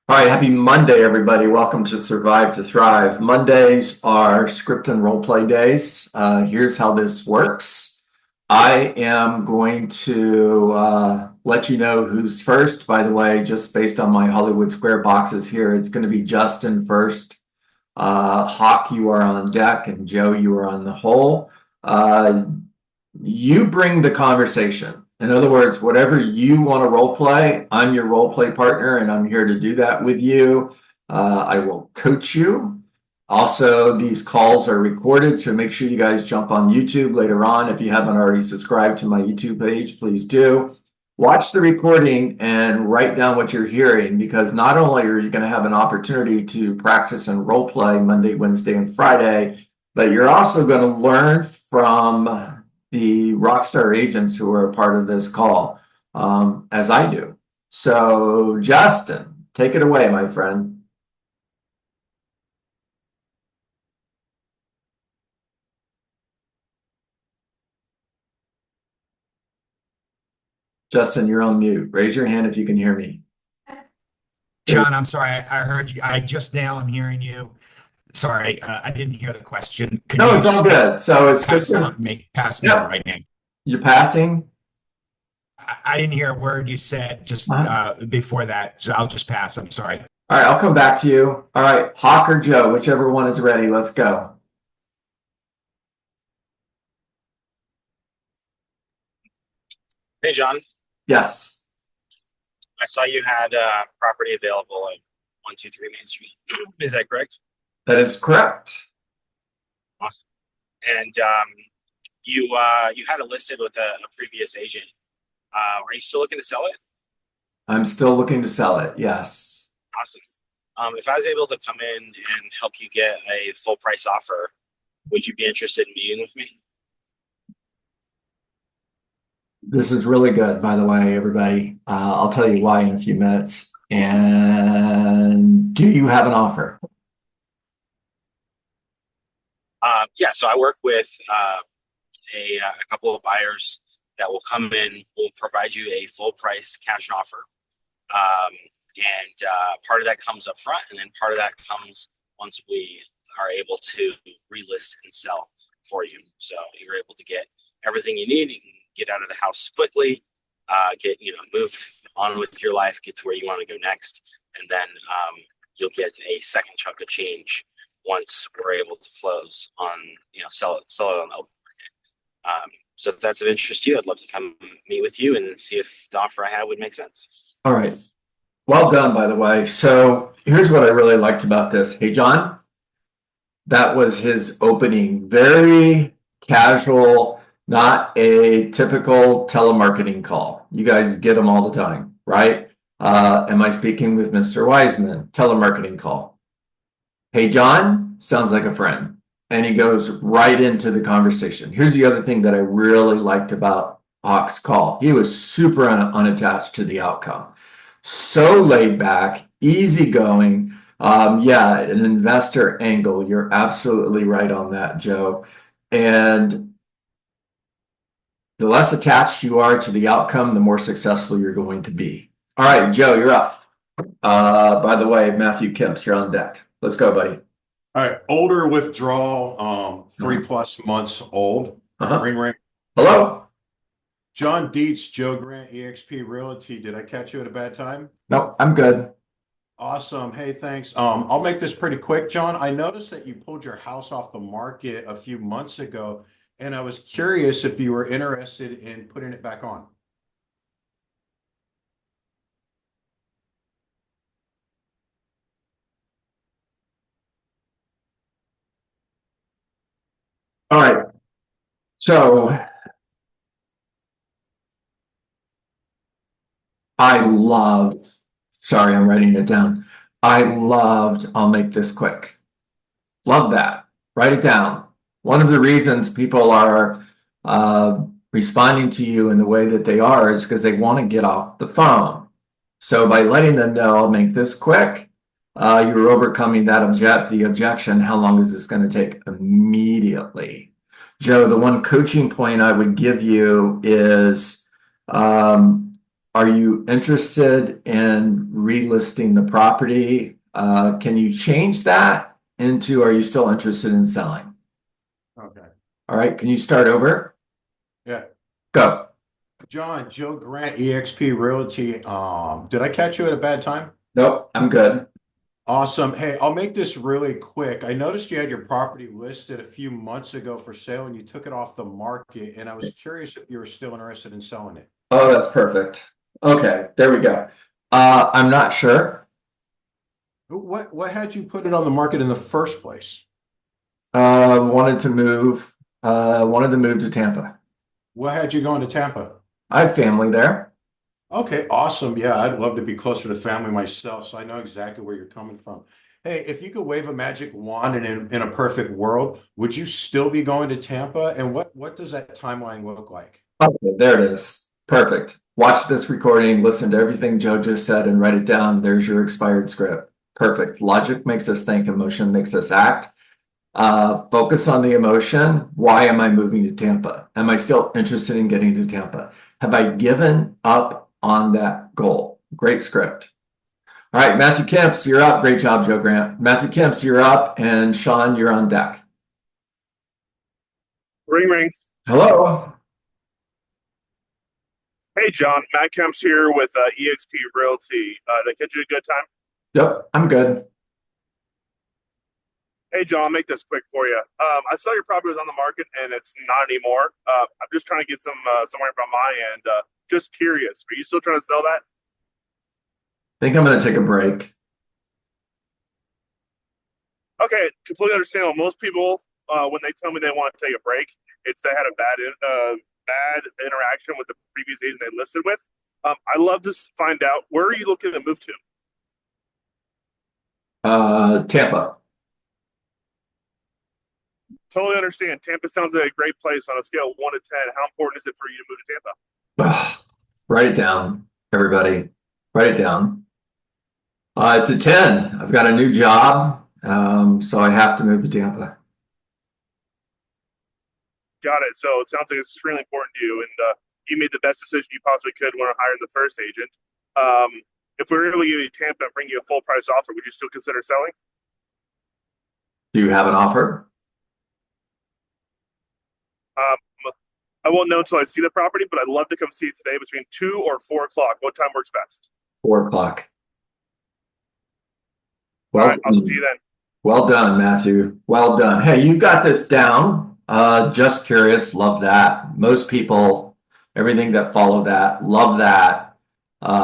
All right, happy Monday, everybody. Welcome to Survive to Thrive. Mondays are script and role play days. Here's how this works. I am going to let you know who's first. By the way, just based on my Hollywood Square boxes here, it's going to be Justin first. Hawk, you are on deck, and Joe, you are on the hole. You bring the conversation. In other words, whatever you want to role play, I'm your role play partner, and I'm here to do that with you. I will coach you. Also, these calls are recorded, so make sure you guys jump on YouTube later on. If you haven't already subscribed to my YouTube page, please do. Watch the recording and write down what you're hearing, because not only are you going to have an opportunity to practice and role play Monday, Wednesday, and Friday, but you're also going to learn from the Rockstar agents who are a part of this call, as I do. So, Justin, take it away, my friend. Justin, you're on mute. Raise your hand if you can hear me. John, I'm sorry. I heard you. I just now am hearing you. Sorry, I didn't hear the question. Could No, you it's all good. So it's pass scripted. on me? Pass me the Yep. right name. You're passing. I didn't hear a word you said just All before that, so I'll just pass. I'm sorry. right, I'll come back to you. All right, Hawk or Joe, whichever one is ready. Let's go. Hey, John. Yes, I saw you had property available at 123 Main Street. Is that correct? that is correct. Awesome. And you had it listed with a previous agent. Are you still looking to sell it? I'm still looking to sell it. Yes. Awesome. If I was able to come in and help you get a full price offer, would you be interested in meeting with me? This is really good, by the way, everybody. I'll tell you why in a few minutes. And do you have an offer? Yeah, so I work with a couple of buyers that will come in, will provide you a full price cash offer. And part of that comes up front, and then part of that comes once we are able to relist and sell for you. So you're able to get everything you need. You can get out of the house quickly, move on with your life, get to where you want to go next, and then you'll get a second chunk of change once we're able to close on, sell it on the open market. So if that's of interest to you, I'd love to come meet with you and see if the offer I have would make sense. All right. Well done, by the way. So here's what I really liked about this. Hey, John, that was his opening. Very casual, not a typical telemarketing call. You guys get them all the time, right? Am I speaking with Mr. Wiseman? Telemarketing call. Hey, John, sounds like a friend. And he goes right into the conversation. Here's the other thing that I really liked about Hawk's call. He was super unattached to the outcome. So laid back, easygoing. Yeah, an investor angle. You're absolutely right on that, Joe. And the less attached you are to the outcome, the more successful you're going to be. All right, Joe, you're up. By the way, Matthew Kemps, you're on deck. Let's go, buddy. All right, older withdrawal, 3+ months old. Ring, ring. Hello? John Dietz, Joe Grant, eXp Realty. Did I catch you at a bad time? Nope, I'm good. Awesome. Hey, thanks. I'll make this pretty quick, John. I noticed that you pulled your house off the market a few months ago, and I was curious if you were interested in putting it back on. All right. So sorry, I'm writing it down. I'll make this quick. Love that. Write it down. One of the reasons people are responding to you in the way that they are is because they want to get off the phone. So by letting them know, I'll make this quick, you're overcoming the objection. How long is this going to take? Immediately. Joe, the one coaching point I would give you is are you interested in relisting the property? Can you change that into, are you still interested in selling? Okay. All right, can you start over? Yeah. Go. John, Joe Grant, eXp Realty. Did I catch you at a bad time? Nope, I'm good. Awesome. Hey, I'll make this really quick. I noticed you had your property listed a few months ago for sale and you took it off the market, and I was curious if you were still interested in selling it. Oh, that's perfect. Okay, there we go. I'm not sure. What had you put it on the market in the first place? Wanted to move, wanted to move to Tampa. What had you going to Tampa? I have family there. Okay, awesome. Yeah, I'd love to be closer to family myself, so I know exactly where you're coming from. Hey, if you could wave a magic wand and in a perfect world, would you still be going to Tampa? And what does that timeline look like? Okay, there it is. Perfect. Watch this recording, listen to everything Joe just said, and write it down. There's your expired script. Perfect. Logic makes us think, emotion makes us act. Focus on the emotion. Why am I moving to Tampa? Am I still interested in getting to Tampa? Have I given up on that goal? Great script. All right, Matthew Kemps, you're up. Great job, Joe Grant. Matthew Kemps, you're up, and Sean, you're on deck. Ring ring. Hello. Hey John, Matt Kemp's here with eXp Realty. Did I catch you at a good time? Yep, I'm good. Hey John, I'll make this quick for you. I saw your property was on the market and it's not anymore. I'm just trying to get somewhere from my end. Just curious, are you still trying to sell that? I think I'm going to take a break. Okay, completely understandable. Most people, when they tell me they want to take a break, it's they had a bad interaction with the previous agent they listed with. I'd love to find out, where are you looking to move to? Tampa. Totally understand. Tampa sounds like a great place on a scale of 1 to 10. How important is it for you to move to Tampa? Write it down, everybody. Write it down. It's a 10. I've got a new job, so I have to move to Tampa. Got it. So it sounds like it's extremely important to you, and you made the best decision you possibly could when hiring the first agent. If we were able to give you Tampa and bring you a full price offer, would you still consider selling? Do you have an offer? I won't know until I see the property, but I'd love to come see it today between 2 or 4 o'clock. What time works best? 4 o'clock. All Well, right, I'll see you then. well done, Matthew. Well done. Hey, you've got this down. Just curious. Love that. Most people, everything that followed that, love that.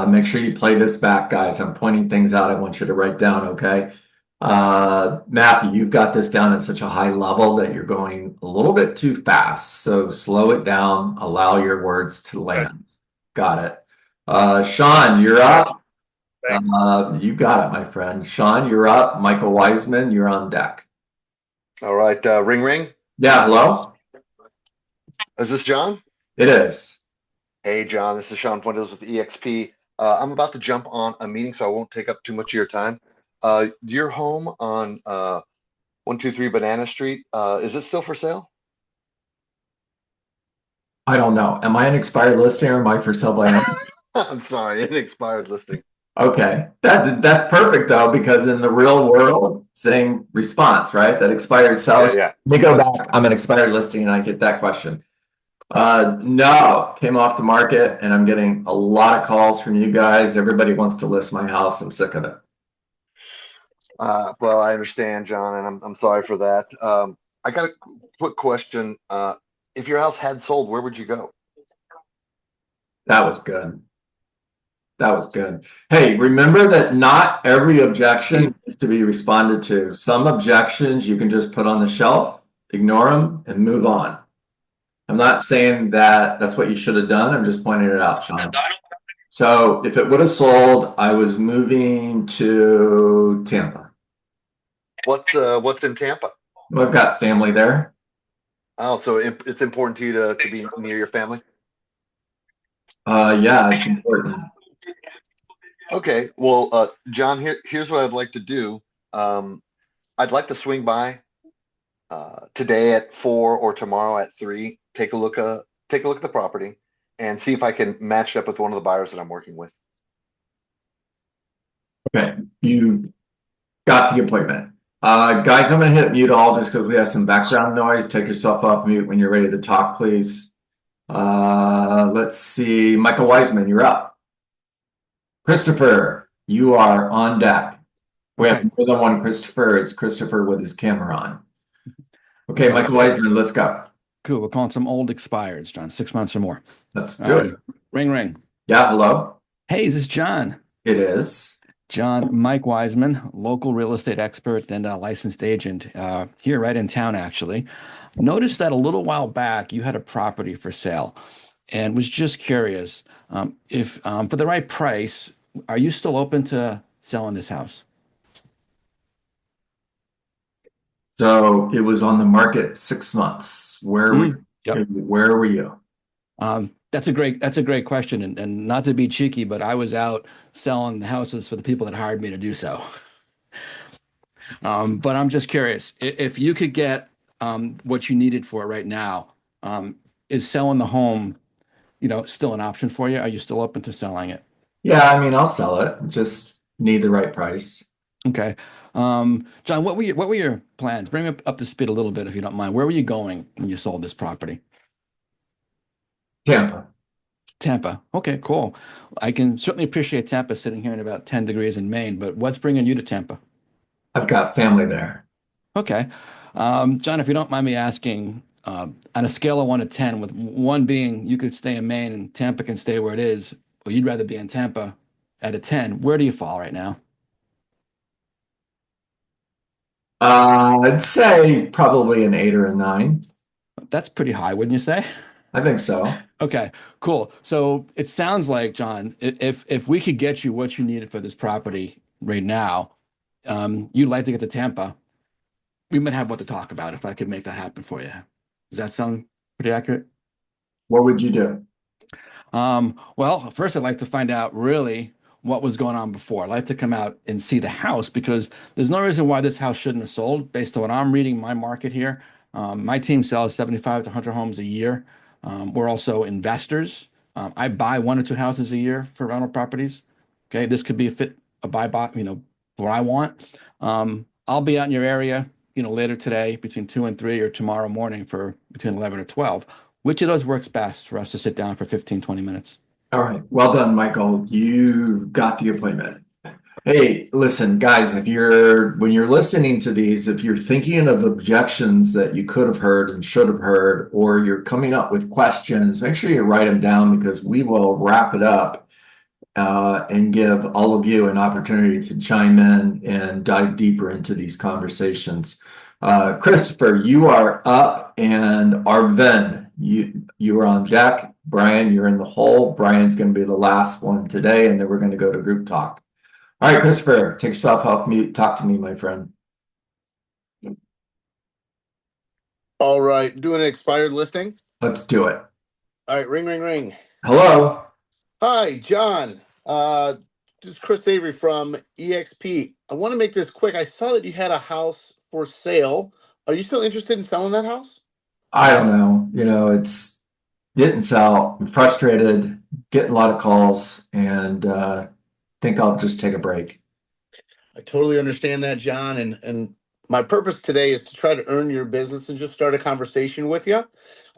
Make sure you play this back, guys. I'm pointing things out I want you to write down, okay? Matthew, you've got this down at such a high level that you're going a little bit too fast. So slow it down, allow your words to land. Got it. Sean, you're up. Thanks. You got it, my friend. Sean, you're up. Michael Wiseman, you're on deck. All right, ring ring. Yeah, hello? Is this John? It is. Hey, John, this is Sean Fuentes with eXp. I'm about to jump on a meeting, so I won't take up too much of your time. Your home on 123 Banana Street, is it still for sale? I don't know. Am I an expired listing or am I for sale by owner? I'm sorry, an expired listing. Okay. That's perfect though, because in the real world, same response, right? That expired sells. Yeah. Let me go back. I'm an expired listing and I get that question. No, came off the market and I'm getting a lot of calls from you guys. Everybody wants to list my house. I'm sick of it. Well, I understand, John, and I'm sorry for that. I got a quick question. If your house had sold, where would you go? That was good. That was good. Hey, remember that not every objection is to be responded to. Some objections you can just put on the shelf, ignore them, and move on. I'm not saying that that's what you should have done. I'm just pointing it out, Sean. So if it would have sold, I was moving to Tampa. What's in Tampa? Well, I've got family there. Oh, so it's important to you to be near your family? Yeah, it's important. Okay, well, John, here's what I'd like to do. I'd like to swing by today at 4 or tomorrow at 3. Take a look at the property, and see if I can match it up with one of the buyers that I'm working with. Okay, you got the appointment. Guys, I'm gonna hit mute all just because we have some background noise. Take yourself off mute when you're ready to talk, please. Let's see, Michael Wiseman, you're up. Christopher, you are on deck. We have more than one Christopher. It's Christopher with his camera on. Okay, Michael Wiseman, let's go. Cool. We're calling some old expireds, John, 6 months or more. Let's do it. Ring, ring. Yeah, hello. Hey, is this John? It is. John, Mike Wiseman, local real estate expert and a licensed agent here right in town, actually. Noticed that a little while back you had a property for sale and was just curious if for the right price, are you still open to selling this house? So it was on the market 6 months. Where were you? That's a great question. And not to be cheeky, but I was out selling the houses for the people that hired me to do so. But I'm just curious if you could get what you needed for it right now, is selling the home, still an option for you? Are you still open to selling it? Yeah, I mean, I'll sell it. Just need the right price. Okay. John, what were your plans? Bring me up to speed a little bit, if you don't mind. Where were you going when you sold this property? Tampa. Okay, cool. I can certainly appreciate Tampa sitting here in about 10 degrees in Maine, but what's bringing you to Tampa? I've got family there. Okay. John, if you don't mind me asking, on a scale of 1 to 10, with 1 being you could stay in Maine and Tampa can stay where it is, or you'd rather be in Tampa, at a 10, where do you fall right now? I'd say probably an 8 or a 9. That's pretty high, wouldn't you say? I think so. Okay, cool. So it sounds like, John, if we could get you what you needed for this property right now, you'd like to get to Tampa, we might have what to talk about if I could make that happen for you. Does that sound pretty accurate? What would you do? Well, first I'd like to find out really what was going on before. I'd like to come out and see the house because there's no reason why this house shouldn't have sold based on what I'm reading my market here. My team sells 75 to 100 homes a year. We're also investors. I buy 1 or 2 houses a year for rental properties. Okay, this could be a buy box, where I want. I'll be out in your area, later today between 2 and 3 or tomorrow morning for between 11 or 12. Which of those works best for us to sit down for 15, 20 minutes? All right. Well done, Michael. You've got the appointment. Hey, listen, guys, when you're listening to these, if you're thinking of objections that you could have heard and should have heard, or you're coming up with questions, make sure you write them down because we will wrap it up and give all of you an opportunity to chime in and dive deeper into these conversations. Christopher, you are up, and Arvin, you are on deck. Brian, you're in the hole. Brian's going to be the last one today, and then we're going to go to group talk. All right, Christopher, take yourself off mute. Talk to me, my friend. All right, doing an expired listing. Let's do it. All right, ring, ring, ring. Hello. Hi, John. This is Chris Avery from EXP. I want to make this quick. I saw that you had a house for sale. Are you still interested in selling that house? I don't know. It's didn't sell. I'm frustrated, getting a lot of calls, and think I'll just take a break. I totally understand that, John. And my purpose today is to try to earn your business and just start a conversation with you.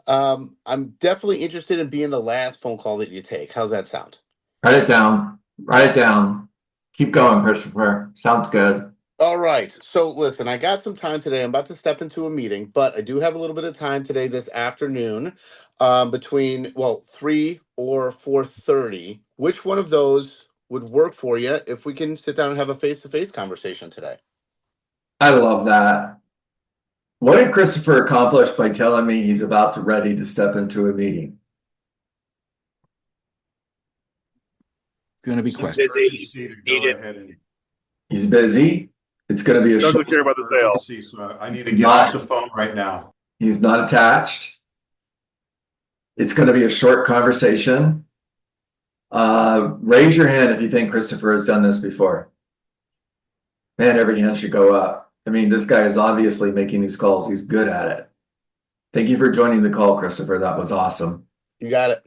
I'm definitely interested in being the last phone call that you take. How's that sound? Write it down. Write it down. Keep going, Christopher. Sounds good. All right. So listen, I got some time today. I'm about to step into a meeting, but I do have a little bit of time today this afternoon between 3 or 4:30. Which one of those would work for you if we can sit down and have a face-to-face conversation today? I love that. What did Christopher accomplish by telling me he's about to ready to step into a meeting? It's going to be He's quick. busy. He's busy. It's going to be a Doesn't short. care about the sale. So I need to get off the phone right now. He's not attached. It's going to be a short conversation. Raise your hand if you think Christopher has done this before. Man, every hand should go up. I mean, this guy is obviously making these calls. He's good at it. Thank you for joining the call, Christopher. That was awesome. You got it.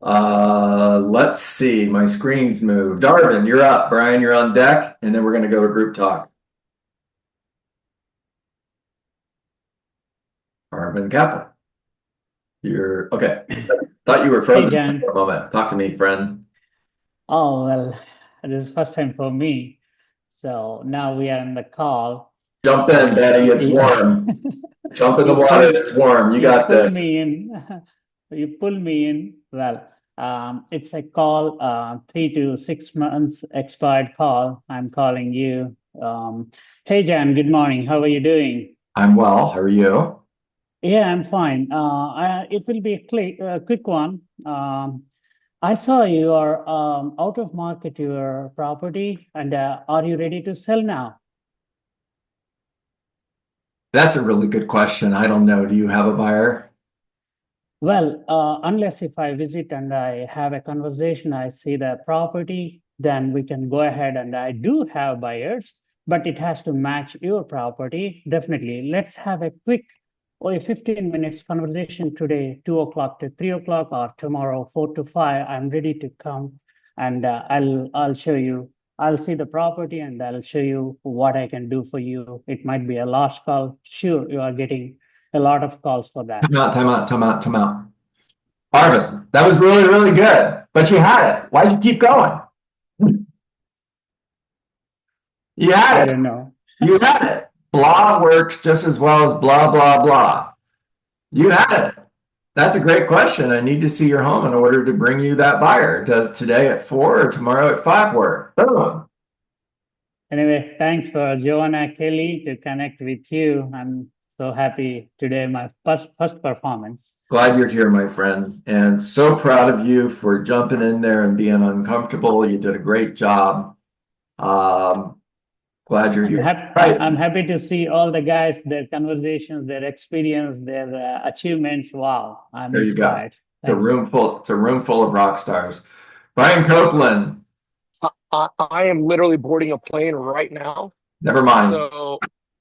Let's see. My screen's moved. Darvin, you're up. Brian, you're on deck, and then we're going to go to group talk. Darvin Kappa. You're okay. Thought you were frozen Jan. for a moment. Talk to me, friend. Oh, well, this is first time for me. So now we are in the call. Jump in, Daddy. It's warm. Jump in the water. It's warm. You got pull this. me in. You pull me in. Well, it's a call, 3 to 6 months expired call. I'm calling you. Hey, Jan, good morning. How are you doing? I'm well. How are you? Yeah, I'm fine. It will be a quick one. I saw you are out of market your property, and are you ready to sell now? That's a really good question. I don't know. Do you have a buyer? Well, unless if I visit and I have a conversation, I see the property, then we can go ahead, and I do have buyers, but it has to match your property. Definitely. Let's have a quick 15 minutes conversation today, 2 o'clock to 3 o'clock, or tomorrow, 4 to 5. I'm ready to come, and I'll show you. I'll see the property and I'll show you what I can do for you. It might be a last call. Sure, you are getting a lot of calls for that. Time out. Arvin, that was really, really good, but you had it. Why'd you keep going? You I had it. don't know. You had it. Blah works just as well as blah, blah, blah. You had it. That's a great question. I need to see your home in order to bring you that buyer. Does today at 4 or tomorrow at 5 work? Boom. Anyway, thanks for Joanna Kelly to connect with you. I'm so happy today, my first performance. Glad you're here, my friend, and so proud of you for jumping in there and being uncomfortable. You did a great job. Glad you're here. I'm happy to see all the guys, their conversations, their experience, their achievements. Wow, I'm There you go. inspired. It's a room full of rock stars. Brian Copeland. I am literally boarding a plane right now. Never mind. So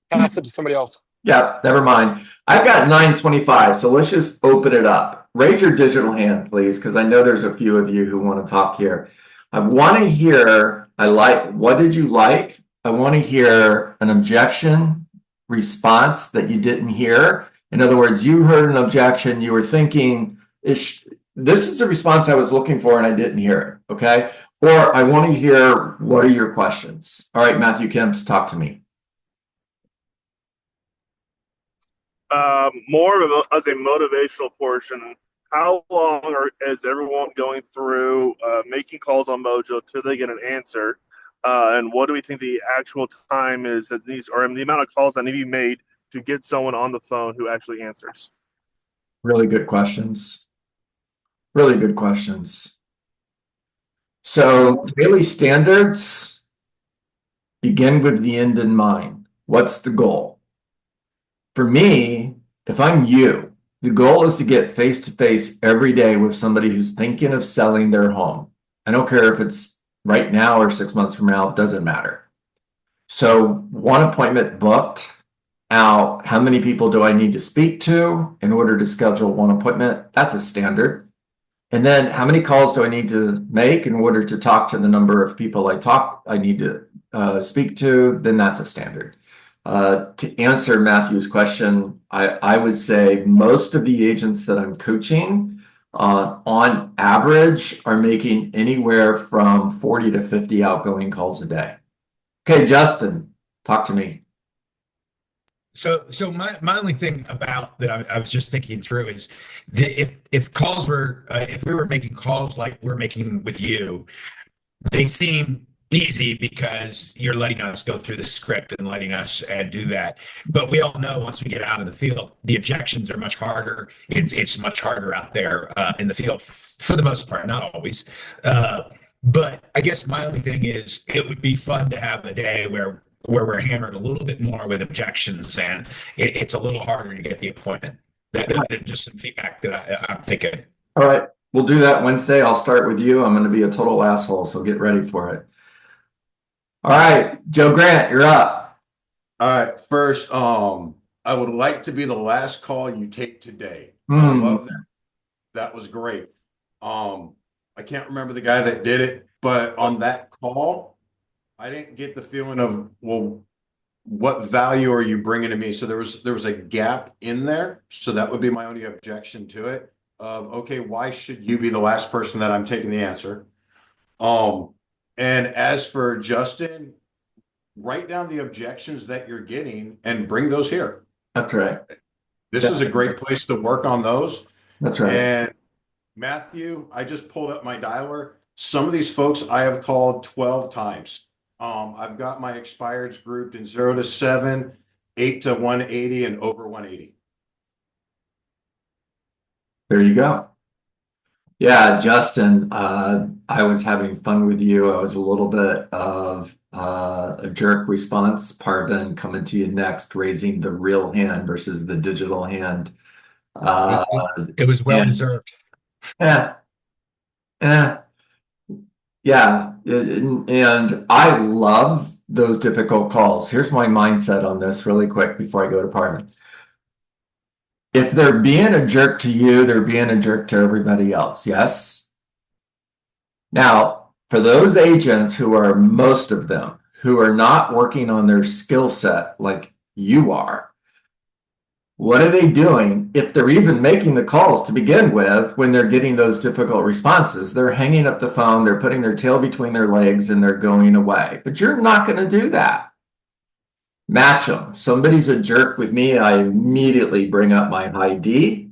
pass it to somebody else. Yeah, never mind. I've got 9:25, so let's just open it up. Raise your digital hand, please, because I know there's a few of you who want to talk here. I want to hear, what did you like? I want to hear an objection response that you didn't hear. In other words, you heard an objection, you were thinking, this is the response I was looking for and I didn't hear it, okay? Or I want to hear, what are your questions? All right, Matthew Kemps, talk to me. More of as a motivational portion, how long is everyone going through making calls on Mojo till they get an answer? And what do we think the actual time is that or the amount of calls that need to be made to get someone on the phone who actually answers? Really good questions. Really good questions. So daily standards begin with the end in mind. What's the goal? For me, if I'm you, the goal is to get face to face every day with somebody who's thinking of selling their home. I don't care if it's right now or 6 months from now, it doesn't matter. So one appointment booked out, how many people do I need to speak to in order to schedule one appointment? That's a standard. And then how many calls do I need to make in order to talk to the number of people I need to speak to? Then that's a standard. To answer Matthew's question, I would say most of the agents that I'm coaching on average are making anywhere from 40 to 50 outgoing calls a day. Okay, Justin, talk to me. So my only thing about that I was just thinking through is if calls were if we were making calls like we're making with you, they seem easy because you're letting us go through the script and letting us do that. But we all know once we get out in the field, the objections are much harder. It's much harder out there in the field for the most part, not always. But I guess my only thing is it would be fun to have a day where we're hammered a little bit more with objections and it's a little harder to get the appointment. That's just some feedback that I'm thinking. All right, we'll do that Wednesday. I'll start with you. I'm going to be a total asshole, so get ready for it. All right, Joe Grant, you're up. All right, first, I would like to be the last call you take today. I love that. That was great. I can't remember the guy that did it, but on that call, I didn't get the feeling of, well, what value are you bringing to me? So there was a gap in there. So that would be my only objection to it of, okay, why should you be the last person that I'm taking the answer? And as for Justin, write down the objections that you're getting and bring those here. That's right. This is a great place to work on those. That's right. And Matthew, I just pulled up my dialer. Some of these folks I have called 12 times. I've got my expireds grouped in 0 to 7, 8 to 180, and over 180. There you go. Yeah, Justin, I was having fun with you. I was a little bit of a jerk response. Parvin coming to you next, raising the real hand versus the digital hand. It was well and- deserved. Yeah. Yeah. And I love those difficult calls. Here's my mindset on this really quick before I go to Parvin. If they're being a jerk to you, they're being a jerk to everybody else. Yes. Now, for those agents who are most of them who are not working on their skill set like you are, what are they doing if they're even making the calls to begin with when they're getting those difficult responses? They're hanging up the phone, they're putting their tail between their legs, and they're going away. But you're not going to do that. Match them. Somebody's a jerk with me, I immediately bring up my ID,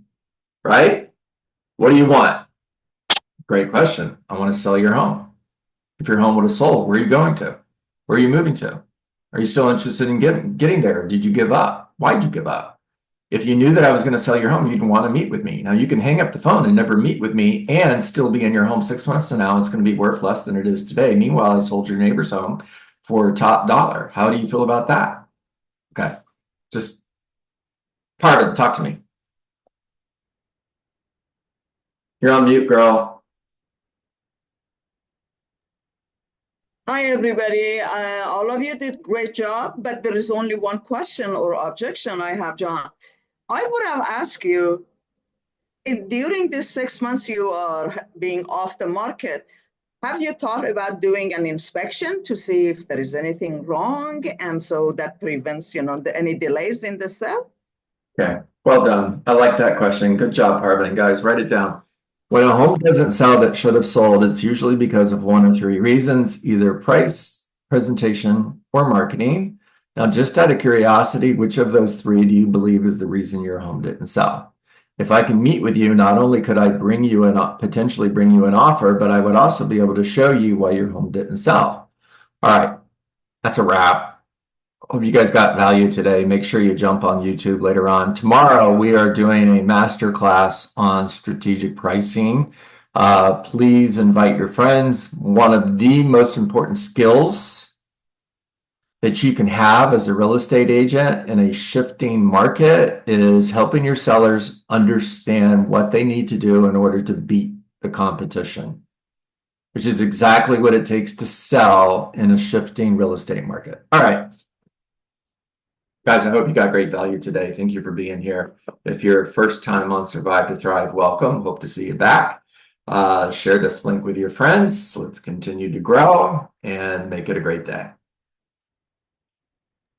right? What do you want? Great question. I want to sell your home. If your home would have sold, where are you going to? Where are you moving to? Are you still interested in getting there? Did you give up? Why'd you give up? If you knew that I was going to sell your home, you'd want to meet with me. Now, you can hang up the phone and never meet with me and still be in your home 6 months from now. It's going to be worth less than it is today. Meanwhile, I sold your neighbor's home for top dollar. How do you feel about that? Okay. Just Parvin, talk to me. You're on mute, girl. Hi, everybody. All of you did great job, but there is only one question or objection I have, John. I would have asked you, if during this 6 months you are being off the market, have you thought about doing an inspection to see if there is anything wrong? And so that prevents, any delays in the sale? Okay, well done. I like that question. Good job, Parvin. Guys, write it down. When a home doesn't sell that should have sold, it's usually because of one of 3 reasons, either price, presentation, or marketing. Now, just out of curiosity, which of those 3 do you believe is the reason your home didn't sell? If I can meet with you, not only could I potentially bring you an offer, but I would also be able to show you why your home didn't sell. All right, that's a wrap. Hope you guys got value today. Make sure you jump on YouTube later on. Tomorrow, we are doing a masterclass on strategic pricing. Please invite your friends. One of the most important skills that you can have as a real estate agent in a shifting market is helping your sellers understand what they need to do in order to beat the competition, which is exactly what it takes to sell in a shifting real estate market. All right. Guys, I hope you got great value today. Thank you for being here. If you're first time on Survive to Thrive, welcome. Hope to see you back. Share this link with your friends. Let's continue to grow and make it a great day.